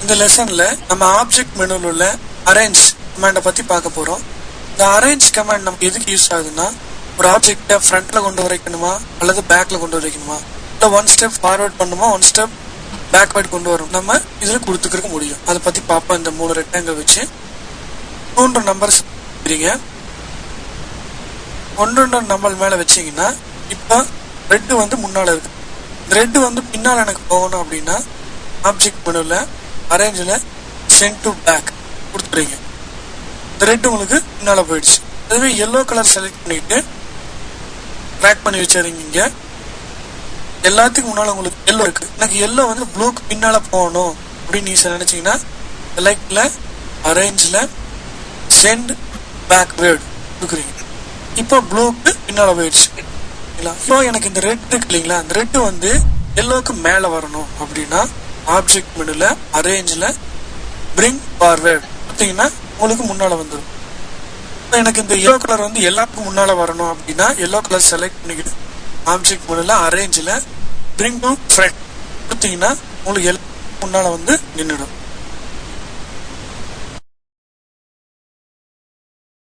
இந்த லெசன்ல நம்ம ஆப்ஜெக்ட் மெனுல உள்ள அரேஞ்ச் கமாண்ட பத்தி பார்க்க போறோம். இந்த அரேஞ்ச் கமாண்ட் நமக்கு எதுக்கு யூஸ் ஆகுதுன்னா, ஒரு ஆப்ஜெக்ட ஃப்ரண்ட்ல கொண்டு வரைக்கணுமா அல்லது பேக்ல கொண்டு வரைக்கணுமா, இல்ல ஒன் ஸ்டெப் ஃபார்வர்ட் பண்ணுமா ஒன் ஸ்டெப் பேக்வர்ட் கொண்டு வரும் நம்ம இதுல கொடுத்துக்க முடியும். அதை பத்தி பார்ப்போம். இந்த 3 ரெக்டாங்கிள் வச்சு 3 நம்பர்ஸ் ஒன்று நம்பர் மேல வச்சீங்கன்னா இப்ப ரெட் வந்து முன்னால இருக்கு. இந்த ரெட் வந்து பின்னால எனக்கு போகணும் அப்படின்னா ஆப்ஜெக்ட் மெனுல அரேஞ்சில் சென்ட் டு பேக் கொடுத்துறீங்க. இந்த ரெட் உங்களுக்கு பின்னால போயிடுச்சு. அதுவே எல்லோ கலர் செலக்ட் பண்ணிட்டு ட்ராக் பண்ணி வச்சிருங்க. இங்க எல்லாத்துக்கும் முன்னால உங்களுக்கு எல்லோ இருக்கு. எனக்கு எல்லோ வந்து ப்ளூக்கு பின்னால போகணும் அப்படின்னு நீங்க நினைச்சீங்கன்னா செலக்ட்ல அரேஞ்சில் சென்ட் பேக்வேர்ட் கொடுக்குறீங்க. இப்போ ப்ளூக்கு பின்னால போயிடுச்சு. இப்போ எனக்கு இந்த ரெட் இருக்கு இல்லைங்களா, இந்த ரெட் வந்து எல்லோக்கு மேல வரணும் அப்படின்னா ஆப்ஜெக்ட் மெனுல அரேஞ்சில் பிரிங் ஃபார்வர்ட் பார்த்தீங்கன்னா உங்களுக்கு முன்னால வந்துடும். இப்போ எனக்கு இந்த எல்லோ கலர் வந்து எல்லாத்துக்கும் முன்னால வரணும் அப்படின்னா எல்லோ கலர் செலக்ட் பண்ணிக்கிட்டு ஆப்ஜெக்ட் மெனுல அரேஞ்சில் பிரிங் டு ஃப்ரண்ட் கொடுத்தீங்கன்னா உங்களுக்கு எல்லாத்துக்கும் முன்னால வந்து நின்றுடும்.